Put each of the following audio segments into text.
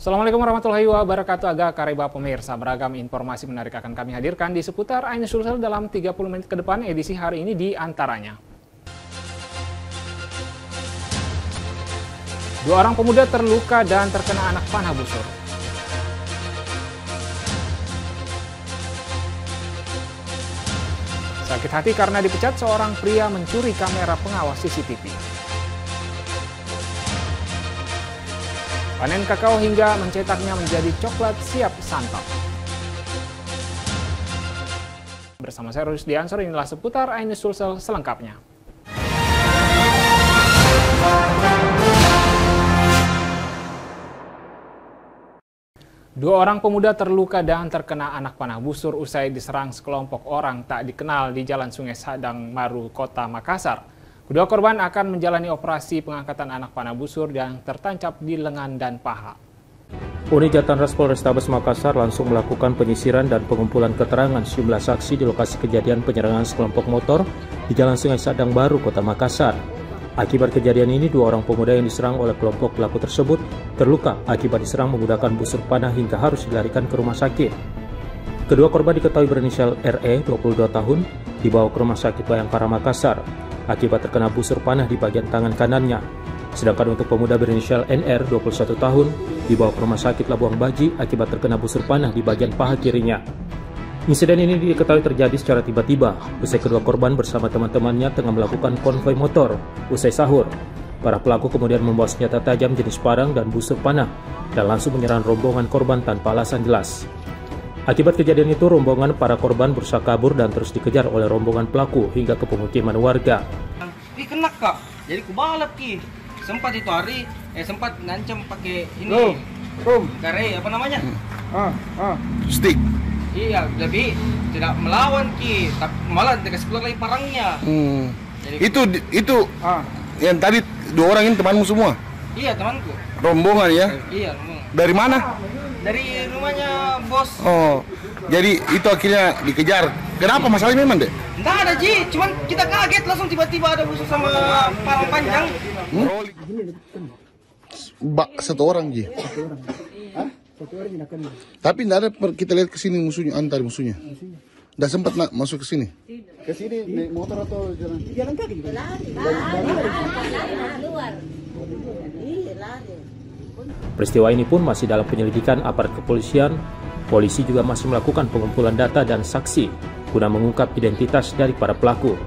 Assalamualaikum warahmatullahi wabarakatuh. Agak kareba pemirsa, beragam informasi menarik akan kami hadirkan di seputar Ainus Sulsel dalam 30 menit ke depan. Edisi hari ini di antaranya. 2 orang pemuda terluka dan terkena anak panah busur. Sakit hati karena dipecat seorang pria mencuri kamera pengawas CCTV. Panen kakao hingga mencetaknya menjadi coklat siap santap. Bersama saya Rusdi Ansor, inilah seputar Ainus Sulsel selengkapnya. Dua orang pemuda terluka dan terkena anak panah busur usai diserang sekelompok orang tak dikenal di Jalan Sungai Sadang Maru, Kota Makassar. Kedua korban akan menjalani operasi pengangkatan anak panah busur yang tertancap di lengan dan paha. Unit Jatanras Polrestabes Makassar langsung melakukan penyisiran dan pengumpulan keterangan sejumlah saksi di lokasi kejadian penyerangan sekelompok motor di Jalan Sungai Sadang Baru, Kota Makassar. Akibat kejadian ini, 2 orang pemuda yang diserang oleh kelompok pelaku tersebut terluka akibat diserang menggunakan busur panah hingga harus dilarikan ke rumah sakit. Kedua korban diketahui berinisial RE, 22 tahun, dibawa ke Rumah Sakit Bayangkara Makassar akibat terkena busur panah di bagian tangan kanannya. Sedangkan untuk pemuda berinisial NR, 21 tahun, dibawa ke Rumah Sakit Labuang Baji akibat terkena busur panah di bagian paha kirinya. Insiden ini diketahui terjadi secara tiba-tiba usai kedua korban bersama teman-temannya tengah melakukan konvoi motor usai sahur. Para pelaku kemudian membawa senjata tajam jenis parang dan busur panah dan langsung menyerang rombongan korban tanpa alasan jelas. Akibat kejadian itu, rombongan para korban berusaha kabur dan terus dikejar oleh rombongan pelaku hingga ke pemukiman warga. Kena kak, jadi kubalap ki. Sempat itu hari, sempat ngancam pakai ini, kare apa namanya? Stick. Iya, lebih tidak melawan ki, tapi malah dikasih keluar lagi parangnya. Jadi, itu yang tadi 2 orang ini temanmu semua? Iya, temanku. Rombongan ya? Iya, rombongan. Dari mana? Dari rumahnya bos. Oh, jadi itu akhirnya dikejar. Kenapa masalahnya memang deh? Nggak ada Ji, cuman kita kaget langsung tiba-tiba ada busur sama parang panjang. Satu orang Ji. Tapi nggak ada kita lihat ke sini musuhnya, antar musuhnya. Nggak sempat masuk ke sini. Ke sini naik motor atau jalan kaki juga? Luar. Peristiwa ini pun masih dalam penyelidikan aparat kepolisian. Polisi juga masih melakukan pengumpulan data dan saksi guna mengungkap identitas dari para pelaku.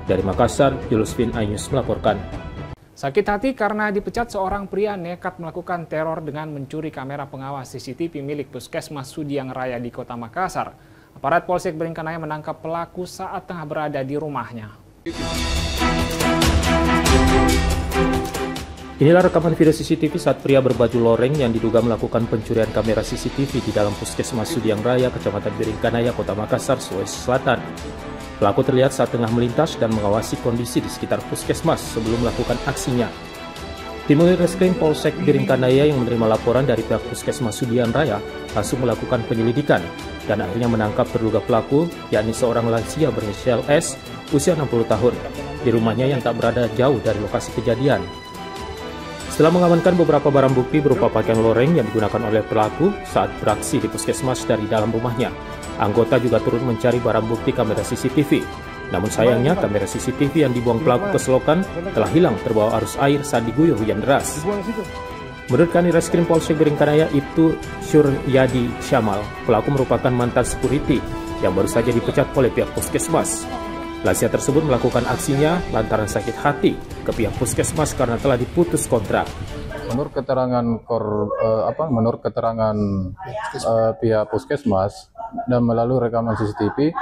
Dari Makassar, Julusvin Ainus melaporkan. Sakit hati karena dipecat seorang pria nekat melakukan teror dengan mencuri kamera pengawas CCTV milik Puskesmas Sudiang Raya di Kota Makassar. Aparat Polsek Beringkanaya menangkap pelaku saat tengah berada di rumahnya. Inilah rekaman video CCTV saat pria berbaju loreng yang diduga melakukan pencurian kamera CCTV di dalam Puskesmas Sudiang Raya, Kecamatan Beringkanaya, Kota Makassar, Sulawesi Selatan. Pelaku terlihat saat tengah melintas dan mengawasi kondisi di sekitar Puskesmas sebelum melakukan aksinya. Tim Reskrim Polsek Beringkanaya yang menerima laporan dari pihak Puskesmas Sudiang Raya langsung melakukan penyelidikan dan akhirnya menangkap terduga pelaku, yakni seorang lansia berinisial S, usia 60 tahun, di rumahnya yang tak berada jauh dari lokasi kejadian. Setelah mengamankan beberapa barang bukti berupa pakaian loreng yang digunakan oleh pelaku saat beraksi di puskesmas dari dalam rumahnya, anggota juga turut mencari barang bukti kamera CCTV. Namun sayangnya kamera CCTV yang dibuang pelaku ke selokan telah hilang terbawa arus air saat diguyur hujan deras. Menurut Kanit Reskrim Polsek Beringkanaya Ibtu Suryadi Syamal, pelaku merupakan mantan security yang baru saja dipecat oleh pihak puskesmas. Lansia tersebut melakukan aksinya lantaran sakit hati ke pihak puskesmas karena telah diputus kontrak. Menurut keterangan pihak puskesmas dan melalui rekaman CCTV,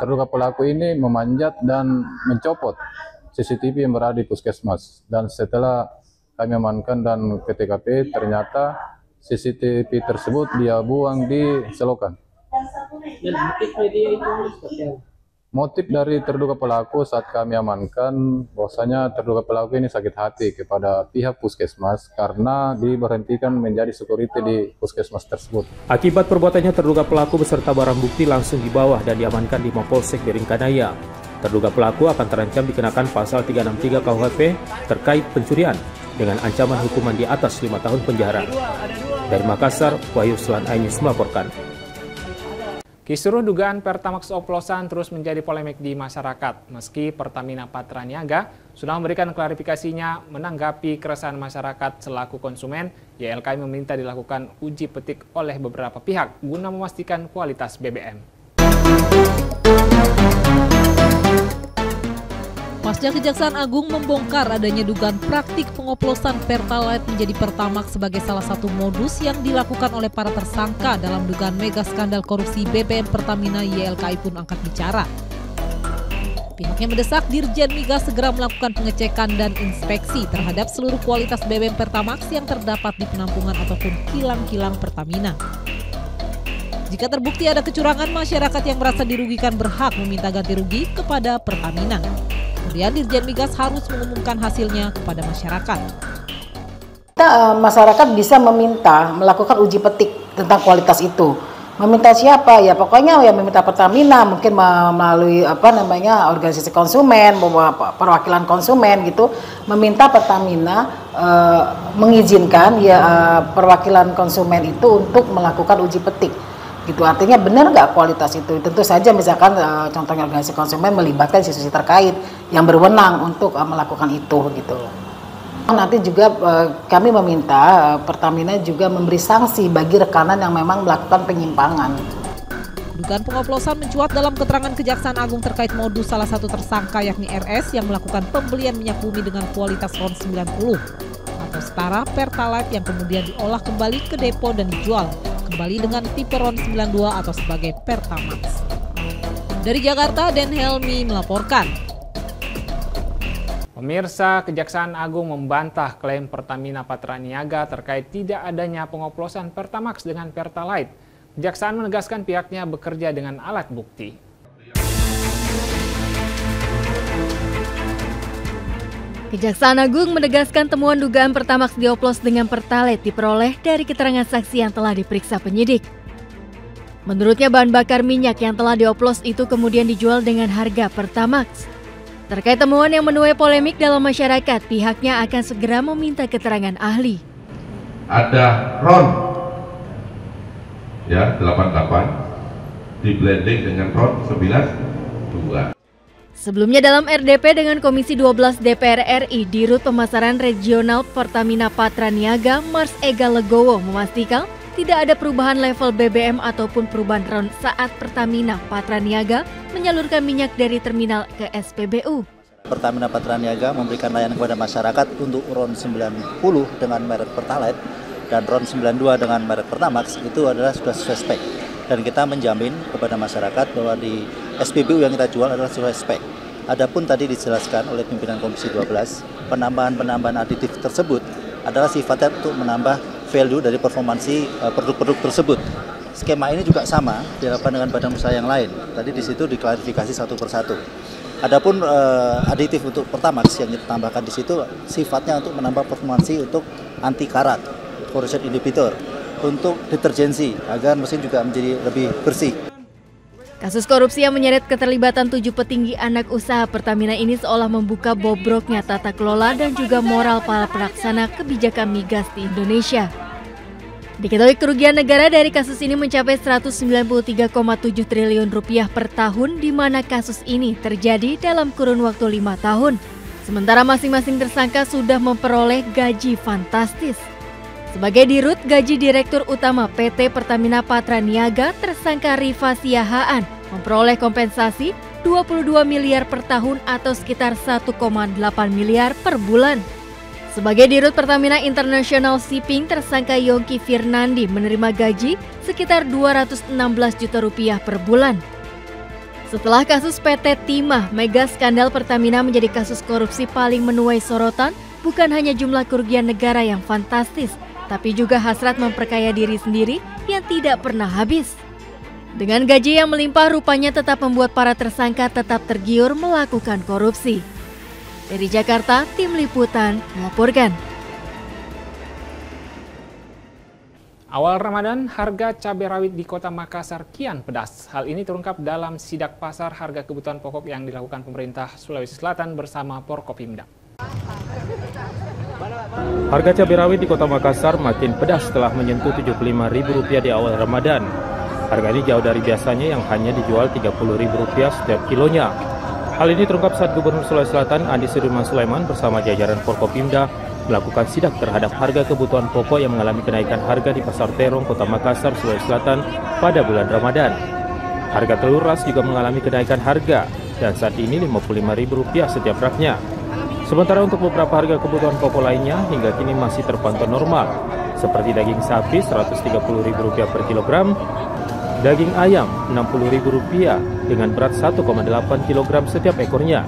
terduga pelaku ini memanjat dan mencopot CCTV yang berada di puskesmas. Dan setelah kami amankan dan ke TKP, ternyata CCTV tersebut dia buang di selokan. Motif dari terduga pelaku saat kami amankan, bahwasanya terduga pelaku ini sakit hati kepada pihak puskesmas karena diberhentikan menjadi security di puskesmas tersebut. Akibat perbuatannya, terduga pelaku beserta barang bukti langsung dibawa dan diamankan di Mapolsek Beringkanaya. Terduga pelaku akan terancam dikenakan pasal 363 KUHP terkait pencurian dengan ancaman hukuman di atas 5 tahun penjara. Dari Makassar, Wahyu Sulan Ainis melaporkan. Kisruh dugaan Pertamax oplosan terus menjadi polemik di masyarakat. Meski Pertamina Patraniaga sudah memberikan klarifikasinya menanggapi keresahan masyarakat selaku konsumen, YLKI meminta dilakukan uji petik oleh beberapa pihak guna memastikan kualitas BBM. Pasca Kejaksaan Agung membongkar adanya dugaan praktik pengoplosan Pertalite menjadi Pertamax sebagai salah satu modus yang dilakukan oleh para tersangka dalam dugaan mega skandal korupsi BBM Pertamina, YLKI pun angkat bicara. Pihaknya mendesak Dirjen Migas segera melakukan pengecekan dan inspeksi terhadap seluruh kualitas BBM Pertamax yang terdapat di penampungan ataupun kilang-kilang Pertamina. Jika terbukti ada kecurangan, masyarakat yang merasa dirugikan berhak meminta ganti rugi kepada Pertamina. Kemudian Dirjen Migas harus mengumumkan hasilnya kepada masyarakat. Masyarakat bisa meminta melakukan uji petik tentang kualitas itu. Meminta siapa? Ya pokoknya ya meminta Pertamina, mungkin melalui organisasi konsumen, perwakilan konsumen gitu, meminta Pertamina mengizinkan perwakilan konsumen itu untuk melakukan uji petik. Gitu, artinya benar nggak kualitas itu? Tentu saja misalkan contohnya organisasi konsumen melibatkan institusi terkait yang berwenang untuk melakukan itu gitu. Nanti juga kami meminta Pertamina juga memberi sanksi bagi rekanan yang memang melakukan penyimpangan. Dugaan pengoplosan mencuat dalam keterangan Kejaksaan Agung terkait modus salah satu tersangka yakni RS yang melakukan pembelian minyak bumi dengan kualitas RON 90 atau setara Pertalite yang kemudian diolah kembali ke depo dan dijual kembali dengan tipe RON 92 atau sebagai Pertamax. Dari Jakarta, Den Helmi melaporkan. Pemirsa, Kejaksaan Agung membantah klaim Pertamina Patraniaga terkait tidak adanya pengoplosan Pertamax dengan Pertalite. Kejaksaan menegaskan pihaknya bekerja dengan alat bukti. Kejaksaan Agung menegaskan temuan dugaan Pertamax dioplos dengan Pertalite diperoleh dari keterangan saksi yang telah diperiksa penyidik. Menurutnya bahan bakar minyak yang telah dioplos itu kemudian dijual dengan harga Pertamax. Terkait temuan yang menuai polemik dalam masyarakat, pihaknya akan segera meminta keterangan ahli. Ada RON ya 88 di blending dengan RON 92. Sebelumnya dalam RDP dengan Komisi 12 DPR RI, Dirut Pemasaran Regional Pertamina Patraniaga, Mars Ega Legowo memastikan tidak ada perubahan level BBM ataupun perubahan RON saat Pertamina Patraniaga menyalurkan minyak dari terminal ke SPBU. Pertamina Patraniaga memberikan layanan kepada masyarakat untuk RON 90 dengan merek Pertalite dan RON 92 dengan merek Pertamax itu adalah sudah sesuai spek. Dan kita menjamin kepada masyarakat bahwa di SPBU yang kita jual adalah sesuai spek. Adapun tadi dijelaskan oleh pimpinan Komisi 12, penambahan aditif tersebut adalah sifatnya untuk menambah value dari performansi produk-produk tersebut. Skema ini juga sama dilakukan dengan badan usaha yang lain. Tadi di situ diklarifikasi satu persatu. Adapun aditif untuk Pertamax yang ditambahkan di situ sifatnya untuk menambah performansi untuk anti karat, corrosion inhibitor, untuk deterjensi agar mesin juga menjadi lebih bersih. Kasus korupsi yang menyeret keterlibatan 7 petinggi anak usaha Pertamina ini seolah membuka bobroknya tata kelola dan juga moral para pelaksana kebijakan migas di Indonesia. Diketahui kerugian negara dari kasus ini mencapai 193,7 triliun rupiah per tahun, di mana kasus ini terjadi dalam kurun waktu 5 tahun. Sementara masing-masing tersangka sudah memperoleh gaji fantastis. Sebagai dirut, gaji Direktur Utama PT Pertamina Patraniaga tersangka Rifa Siahaan memperoleh kompensasi 22 miliar per tahun atau sekitar 1,8 miliar per bulan. Sebagai dirut Pertamina International Shipping, tersangka Yongki Firnandi menerima gaji sekitar 216 juta rupiah per bulan. Setelah kasus PT Timah, mega skandal Pertamina menjadi kasus korupsi paling menuai sorotan, bukan hanya jumlah kerugian negara yang fantastis, tapi juga hasrat memperkaya diri sendiri yang tidak pernah habis. Dengan gaji yang melimpah, rupanya tetap membuat para tersangka tetap tergiur melakukan korupsi. Dari Jakarta, Tim Liputan melaporkan. Awal Ramadan, harga cabai rawit di Kota Makassar kian pedas. Hal ini terungkap dalam sidak pasar harga kebutuhan pokok yang dilakukan pemerintah Sulawesi Selatan bersama Forkopimda. Harga cabai rawit di Kota Makassar makin pedas setelah menyentuh Rp75.000 di awal Ramadan. Harga ini jauh dari biasanya yang hanya dijual Rp30.000 setiap kilonya. Hal ini terungkap saat Gubernur Sulawesi Selatan Andi Sudirman Sulaiman bersama jajaran Forkopimda melakukan sidak terhadap harga kebutuhan pokok yang mengalami kenaikan harga di Pasar Terong, Kota Makassar, Sulawesi Selatan pada bulan Ramadan. Harga telur ras juga mengalami kenaikan harga dan saat ini Rp55.000 setiap raknya. Sementara untuk beberapa harga kebutuhan pokok lainnya hingga kini masih terpantau normal, seperti daging sapi Rp130.000 per kilogram, daging ayam Rp60.000 dengan berat 1,8 kg setiap ekornya,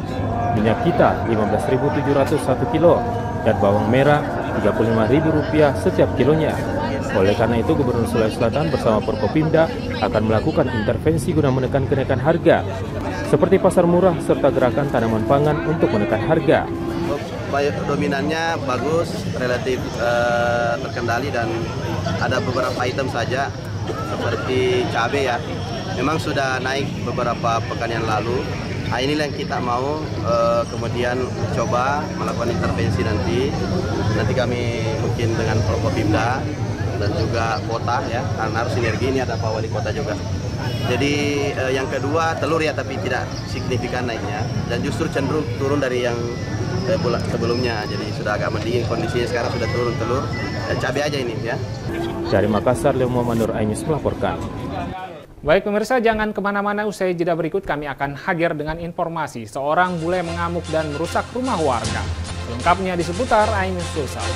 minyak kita Rp15.700 kilo, dan bawang merah Rp35.000 setiap kilonya. Oleh karena itu, Gubernur Sulawesi Selatan bersama Forkopimda akan melakukan intervensi guna menekan kenaikan harga, seperti pasar murah serta gerakan tanaman pangan untuk menekan harga. Dominannya bagus, relatif terkendali dan ada beberapa item saja seperti cabai ya. Memang sudah naik beberapa pekan yang lalu. Nah, inilah yang kita mau kemudian coba melakukan intervensi nanti. Nanti kami mungkin dengan Forkopimda dan juga kota ya, karena harus sinergi, ini ada Pak Wali Kota juga. Jadi yang kedua telur ya, tapi tidak signifikan naiknya dan justru cenderung turun dari yang sebelumnya. Jadi sudah agak mendingin kondisinya, sekarang sudah turun telur dan cabai aja ini ya. Dari Makassar, Leo Muhammad Nur Ainus melaporkan. Baik pemirsa, jangan kemana-mana, usai jeda berikut kami akan hadir dengan informasi seorang bule mengamuk dan merusak rumah warga. Lengkapnya di seputar Ainus Sulsel.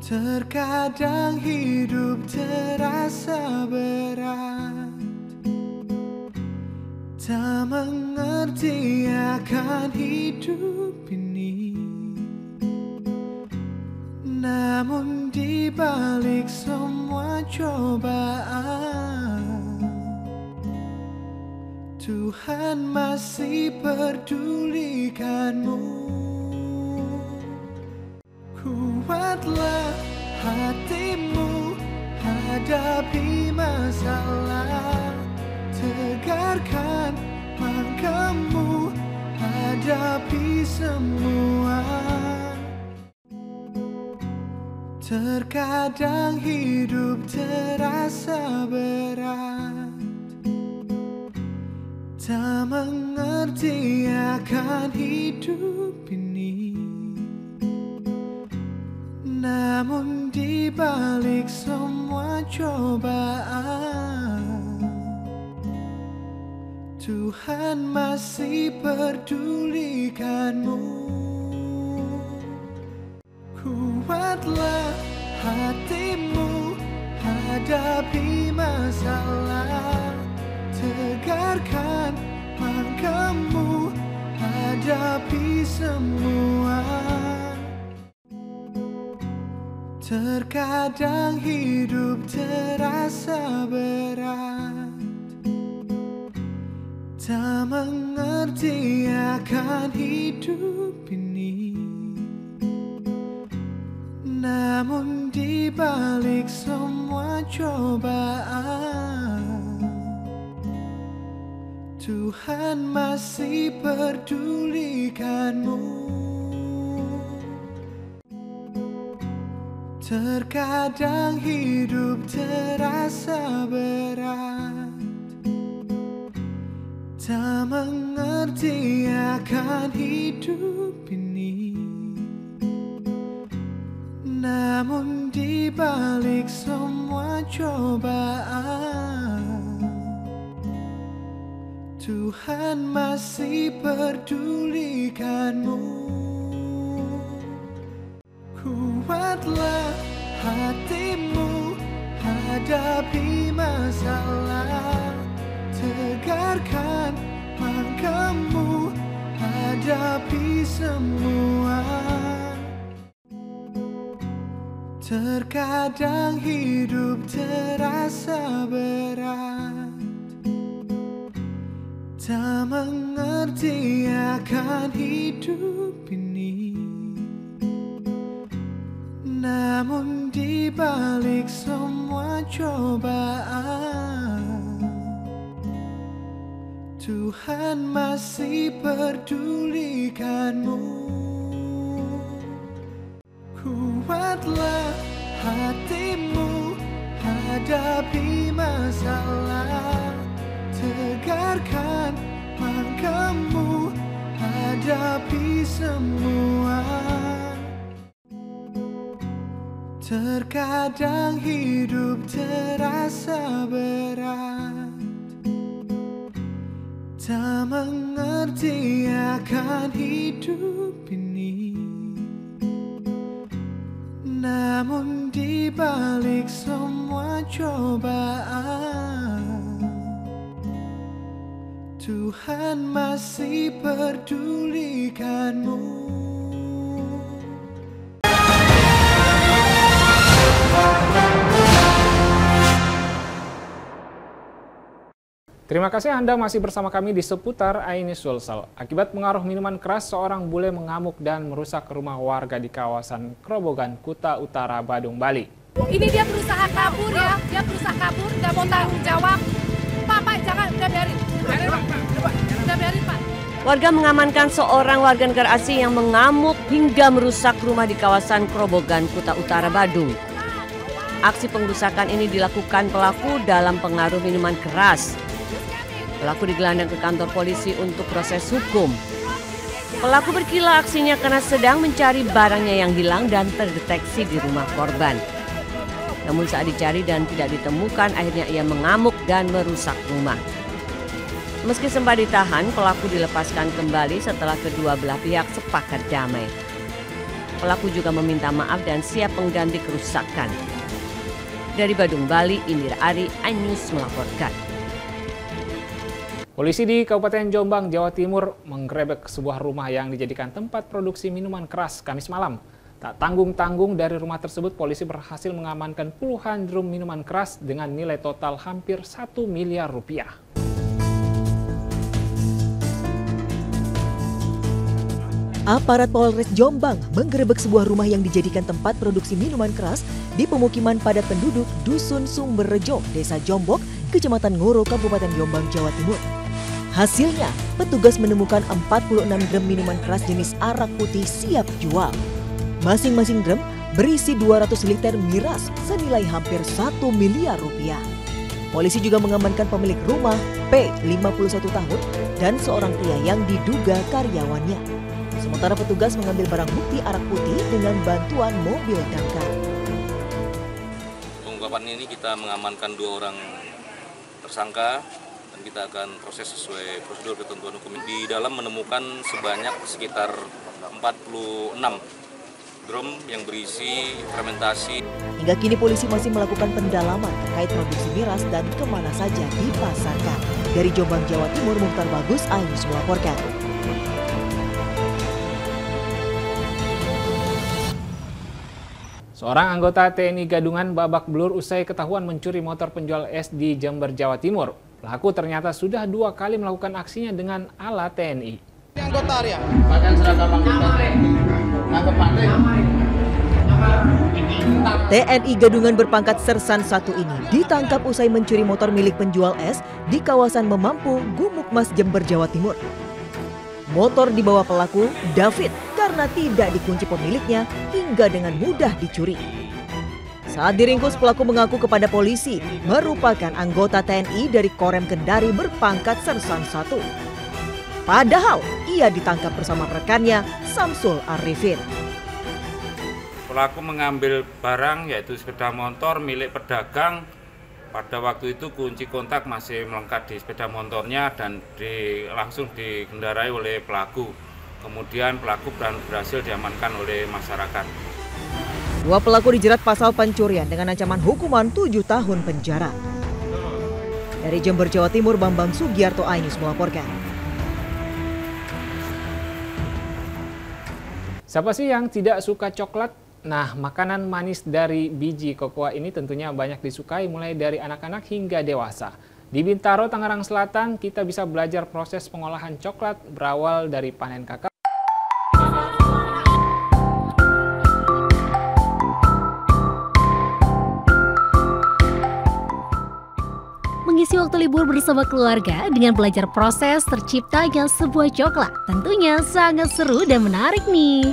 Terkadang hidup terasa berat, tak mengerti akan hidup ini. Namun di balik semua cobaan, Tuhan masih pedulikanmu. Kuatlah hatimu, hadapi masalah, tegarkan langkahmu, hadapi semua. Terkadang hidup terasa berat, tak mengerti akan hidup ini. Namun di balik semua cobaan, Tuhan masih pedulikanmu. Kuatlah hatimu, hadapi masalah, tegarkan langkahmu, hadapi semua. Terkadang hidup terasa berat, tak mengerti akan hidup ini. Namun di balik semua cobaan, Tuhan masih pedulikanmu. Terkadang hidup terasa berat, tak mengerti akan hidup ini. Namun di balik semua cobaan, Tuhan masih pedulikanmu. Kuatlah hatimu, hadapi masalah, tegarkan langkahmu, hadapi semua. Terkadang hidup terasa berat, tak mengerti akan hidup ini. Namun di di balik semua cobaan, Tuhan masih pedulikanmu. Kuatlah hatimu hadapi masalah, tegarkan langkahmu hadapi semua. Terkadang hidup terasa berat, tak mengerti akan hidup ini. Namun di balik semua cobaan, Tuhan masih pedulikanmu. Terima kasih Anda masih bersama kami di seputar Ainis Sulsel. Akibat pengaruh minuman keras, seorang bule mengamuk dan merusak rumah warga di kawasan Krobogan, Kuta Utara, Badung, Bali. Ini dia berusaha kabur ya, nggak mau tanggung jawab. Pak, jangan, udah biarin. Udah biarin, Pak. Warga mengamankan seorang warga negara asing yang mengamuk hingga merusak rumah di kawasan Krobogan, Kuta Utara, Badung. Aksi pengrusakan ini dilakukan pelaku dalam pengaruh minuman keras. Pelaku digelandang ke kantor polisi untuk proses hukum. Pelaku berkila aksinya karena sedang mencari barangnya yang hilang dan terdeteksi di rumah korban. Namun saat dicari dan tidak ditemukan, akhirnya ia mengamuk dan merusak rumah. Meski sempat ditahan, pelaku dilepaskan kembali setelah kedua belah pihak sepakat damai. Pelaku juga meminta maaf dan siap mengganti kerusakan. Dari Badung, Bali, Indira Ari, Ainews melaporkan. Polisi di Kabupaten Jombang, Jawa Timur menggerebek sebuah rumah yang dijadikan tempat produksi minuman keras Kamis malam. Tak tanggung-tanggung dari rumah tersebut, polisi berhasil mengamankan puluhan drum minuman keras dengan nilai total hampir 1 miliar rupiah. Aparat Polres Jombang menggerebek sebuah rumah yang dijadikan tempat produksi minuman keras di pemukiman padat penduduk Dusun Sumberrejo, Desa Jombok, Kecamatan Ngoro, Kabupaten Jombang, Jawa Timur. Hasilnya, petugas menemukan 46 drum minuman keras jenis arak putih siap jual. Masing-masing drum berisi 200 liter miras senilai hampir 1 miliar rupiah. Polisi juga mengamankan pemilik rumah P, 51 tahun, dan seorang pria yang diduga karyawannya. Sementara petugas mengambil barang bukti arak putih dengan bantuan mobil damkar. Pengungkapan ini kita mengamankan 2 orang tersangka dan kita akan proses sesuai prosedur ketentuan hukum. Di dalam menemukan sekitar 46 drum yang berisi fermentasi. Hingga kini polisi masih melakukan pendalaman terkait produksi miras dan kemana saja dipasarkan. Dari Jombang, Jawa Timur, Mukhtar Bagus, Ainews melaporkan. Seorang anggota TNI Gadungan babak belur usai ketahuan mencuri motor penjual es di Jember, Jawa Timur. Pelaku ternyata sudah 2 kali melakukan aksinya dengan alat TNI. Anggota ya, pakaian seragam anggota. TNI Gadungan berpangkat Sersan 1 ini ditangkap usai mencuri motor milik penjual es di kawasan Memampu, Gumukmas, Jember, Jawa Timur. Motor dibawa pelaku, David, karena tidak dikunci pemiliknya hingga dengan mudah dicuri. Saat diringkus, pelaku mengaku kepada polisi merupakan anggota TNI dari Korem Kendari berpangkat Sersan 1. Padahal ia ditangkap bersama rekannya Samsul Arifin. Pelaku mengambil barang yaitu sepeda motor milik pedagang. Pada waktu itu kunci kontak masih melekat di sepeda motornya dan langsung dikendarai oleh pelaku. Kemudian pelaku berhasil diamankan oleh masyarakat. 2 pelaku dijerat pasal pencurian dengan ancaman hukuman 7 tahun penjara. Dari Jember, Jawa Timur, Bambang Sugiarto, Ainews melaporkan. Siapa sih yang tidak suka coklat? Nah, makanan manis dari biji kokoa ini tentunya banyak disukai mulai dari anak-anak hingga dewasa. Di Bintaro, Tangerang Selatan, kita bisa belajar proses pengolahan coklat berawal dari panen kakao. mengisi waktu libur bersama keluarga dengan belajar proses terciptanya sebuah coklat. Tentunya sangat seru dan menarik nih.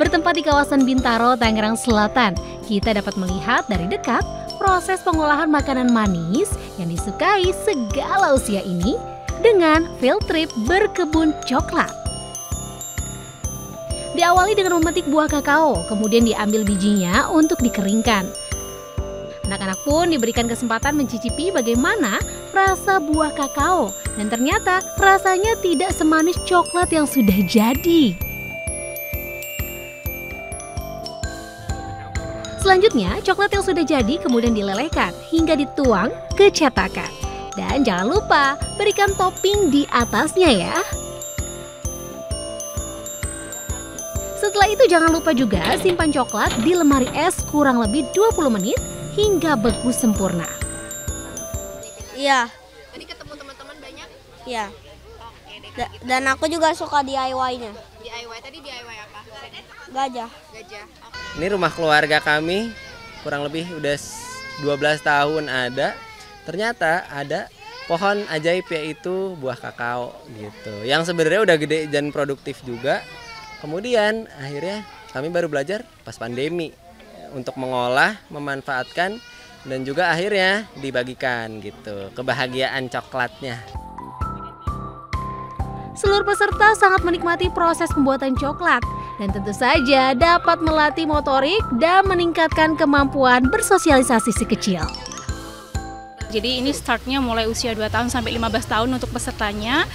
Bertempat di kawasan Bintaro, Tangerang Selatan, kita dapat melihat dari dekat proses pengolahan makanan manis yang disukai segala usia ini dengan field trip berkebun coklat. Diawali dengan memetik buah kakao, kemudian diambil bijinya untuk dikeringkan. Anak-anak pun diberikan kesempatan mencicipi bagaimana rasa buah kakao, dan ternyata rasanya tidak semanis coklat yang sudah jadi. Selanjutnya, coklat yang sudah jadi kemudian dilelehkan hingga dituang ke cetakan. Dan jangan lupa berikan topping di atasnya ya. Setelah itu jangan lupa juga simpan coklat di lemari es kurang lebih 20 menit hingga beku sempurna. Iya. Tadi ketemu teman-teman banyak? Iya. Dan aku juga suka DIY-nya. DIY, tadi DIY apa? Gajah. Gajah. Ini rumah keluarga kami, kurang lebih udah 12 tahun ada. Ternyata ada pohon ajaib yaitu buah kakao gitu. Yang sebenarnya udah gede dan produktif juga. Kemudian akhirnya kami baru belajar pas pandemi untuk mengolah, memanfaatkan, dan juga akhirnya dibagikan gitu. Kebahagiaan coklatnya. Seluruh peserta sangat menikmati proses pembuatan coklat dan tentu saja dapat melatih motorik dan meningkatkan kemampuan bersosialisasi si kecil. Jadi ini startnya mulai usia 2 tahun sampai 15 tahun untuk pesertanya.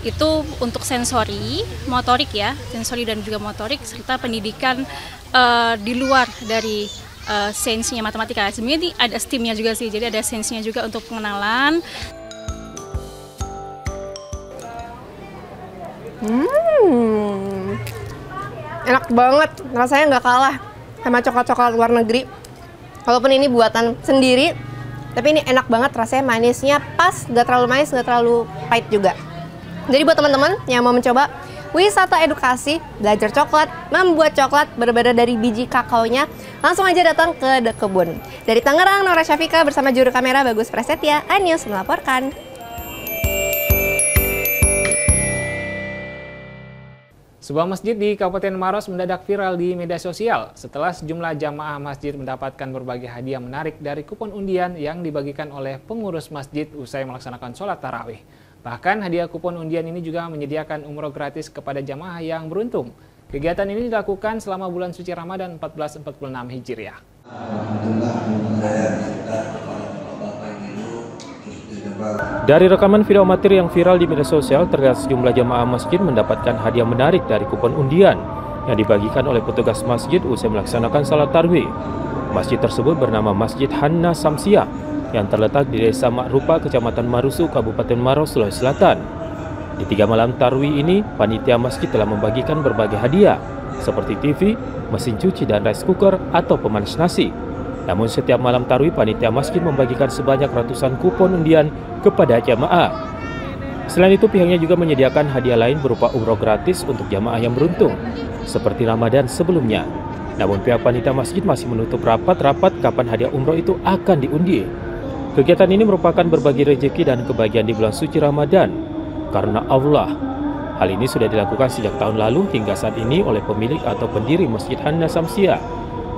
Itu untuk sensori, motorik ya, sensori dan juga motorik serta pendidikan di luar dari sainsnya matematika. Sebenarnya ini ada STEM-nya juga sih, jadi ada sainsnya juga untuk pengenalan. Enak banget, rasanya nggak kalah sama coklat-coklat luar negeri. Walaupun ini buatan sendiri, tapi ini enak banget, rasanya manisnya pas, nggak terlalu manis, nggak terlalu pahit juga. Jadi buat teman-teman yang mau mencoba wisata edukasi, belajar coklat, membuat coklat berbeda dari biji kakaonya, langsung aja datang ke The Kebun. Dari Tangerang, Nora Syafika bersama juru kamera Bagus Prasetya, iNews melaporkan. Sebuah masjid di Kabupaten Maros mendadak viral di media sosial setelah sejumlah jamaah masjid mendapatkan berbagai hadiah menarik dari kupon undian yang dibagikan oleh pengurus masjid usai melaksanakan sholat tarawih. Bahkan hadiah kupon undian ini juga menyediakan umroh gratis kepada jamaah yang beruntung. Kegiatan ini dilakukan selama bulan suci Ramadan 1446 Hijriah. Dari rekaman video amatir yang viral di media sosial, terlihat sejumlah jamaah masjid mendapatkan hadiah menarik dari kupon undian yang dibagikan oleh petugas masjid usai melaksanakan salat tarawih. Masjid tersebut bernama Masjid Hanna Samsia yang terletak di Desa Makrupa, Kecamatan Marusu, Kabupaten Maros, Sulawesi Selatan. Di 3 malam tarawih ini, panitia masjid telah membagikan berbagai hadiah seperti TV, mesin cuci dan rice cooker atau pemanas nasi. Namun setiap malam tarawih panitia masjid membagikan sebanyak ratusan kupon undian kepada jamaah. Selain itu pihaknya juga menyediakan hadiah lain berupa umroh gratis untuk jamaah yang beruntung seperti Ramadan sebelumnya. Namun pihak panitia masjid masih menutup rapat-rapat kapan hadiah umroh itu akan diundi. Kegiatan ini merupakan berbagi rezeki dan kebahagiaan di bulan suci Ramadan karena Allah. Hal ini sudah dilakukan sejak tahun lalu hingga saat ini oleh pemilik atau pendiri Masjid Hanna Samsia.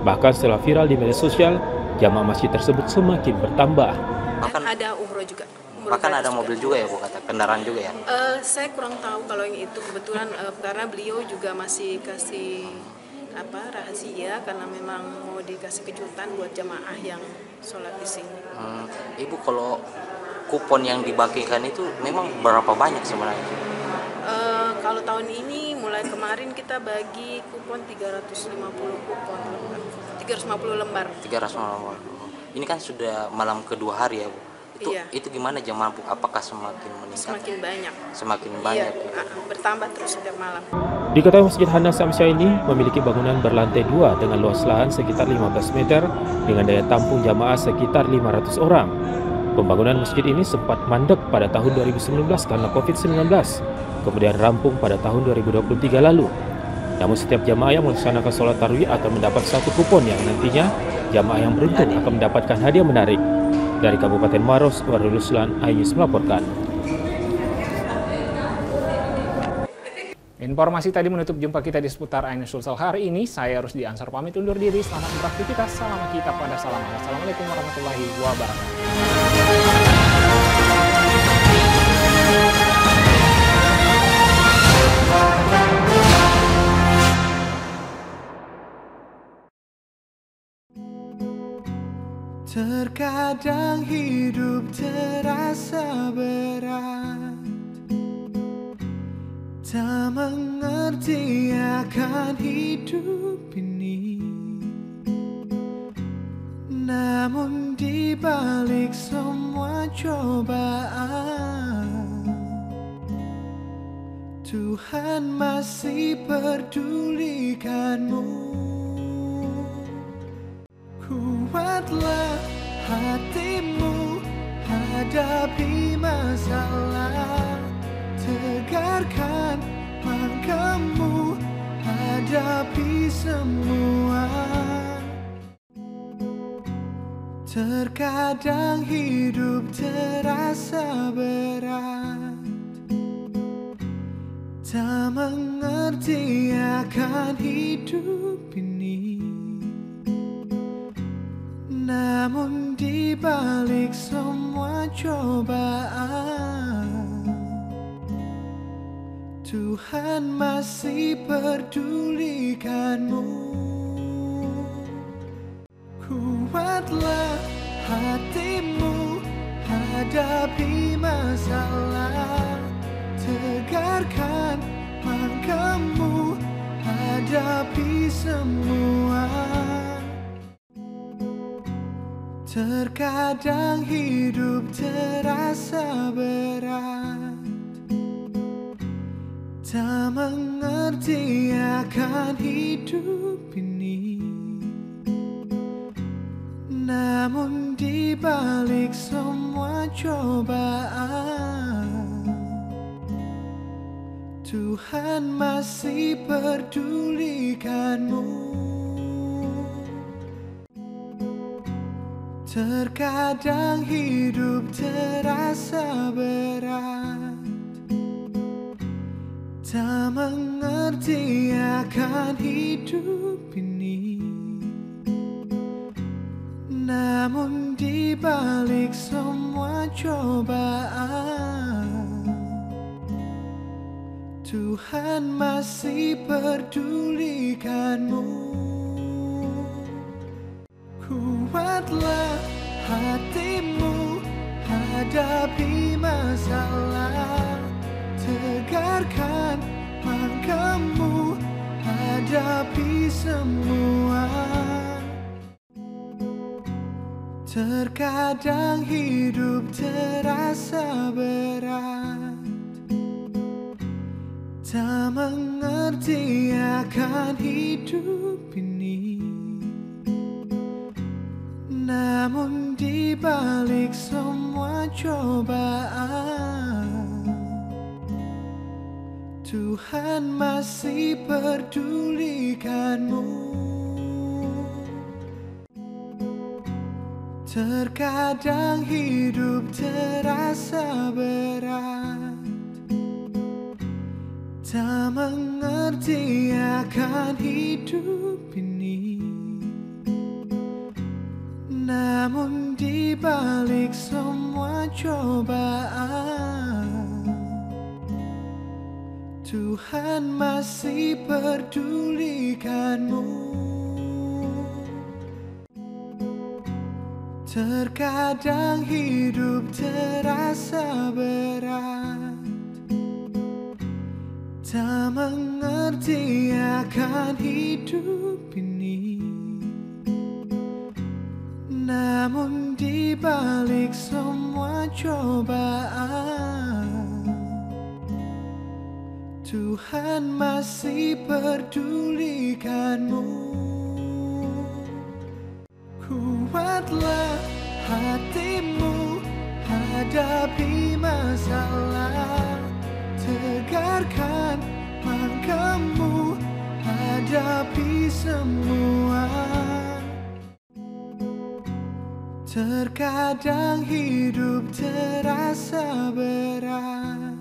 Bahkan setelah viral di media sosial, jamaah masjid tersebut semakin bertambah. Bahkan ada umroh juga. Bahkan ada mobil juga ya Bu, kata kendaraan juga ya? Saya kurang tahu kalau yang itu kebetulan karena beliau juga masih kasih rahasia karena memang mau dikasih kejutan buat jamaah yang sholat di sini. Ibu kalau kupon yang dibagikan itu memang berapa banyak sebenarnya? Kalau tahun ini mulai kemarin kita bagi kupon 350 kupon. 350 lembar. 350 lembar. Ini kan sudah malam kedua hari ya Bu. Itu gimana jamaah Bu? Apakah semakin meningkat? Semakin banyak. Semakin banyak. Iya, bertambah terus setiap malam. Diketahui Masjid Hanna Samsia ini memiliki bangunan berlantai 2 dengan luas lahan sekitar 15 meter dengan daya tampung jamaah sekitar 500 orang. Pembangunan masjid ini sempat mandek pada tahun 2019 karena COVID-19, kemudian rampung pada tahun 2023 lalu. Namun setiap jamaah yang melaksanakan sholat tarawih akan mendapat 1 kupon yang nantinya jamaah yang beruntung akan mendapatkan hadiah menarik. Dari Kabupaten Maros, Warulusulan, Ayus melaporkan. Informasi tadi menutup jumpa kita di seputar Ainus Sulsel hari ini. Saya Rusdi Ansar pamit undur diri. Selamat beraktivitas. Salam kita pada salam. Wassalamualaikum warahmatullahi wabarakatuh. Terkadang hidup terasa berat, tak mengerti akan hidup ini. Namun di balik semua cobaan, Tuhan masih pedulikanmu. Kuatlah hatimu, hadapi masalah. Tegarkan langkahmu, hadapi semua. Terkadang hidup terasa berat, tak mengerti akan hidup ini. Namun di balik semua cobaan, Tuhan masih pedulikanmu. Kuatlah hatimu, hadapi masalah. Tegarkan langkahmu, hadapi semua. Terkadang hidup terasa berat, tak mengerti akan hidup ini. Namun di balik semua cobaan, Tuhan masih pedulikanmu. Terkadang hidup terasa berat, tak mengerti akan hidup ini. Namun di balik semua cobaan, Tuhan masih pedulikanmu. Kuatlah hatimu, hadapi masalah. Tegarkan langkahmu, hadapi semua. Terkadang hidup terasa berat, tak mengerti akan hidup ini. Namun di balik semua cobaan, Tuhan masih pedulikanmu. Terkadang hidup terasa berat, tak mengerti akan hidup ini. Namun di balik semua cobaan, Tuhan masih pedulikanmu. Terkadang hidup terasa berat, tak mengerti akan hidup ini. Namun di balik semua cobaan, Tuhan masih pedulikanmu. Kuatlah hatimu, hadapi masalah. Tegarkan langkahmu, hadapi semua. Terkadang hidup terasa berat,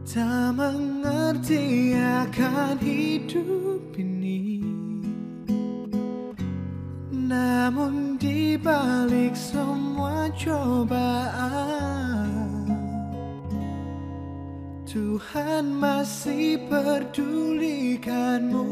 tak mengerti akan hidup ini. Namun di balik semua cobaan, Tuhan masih pedulikanmu.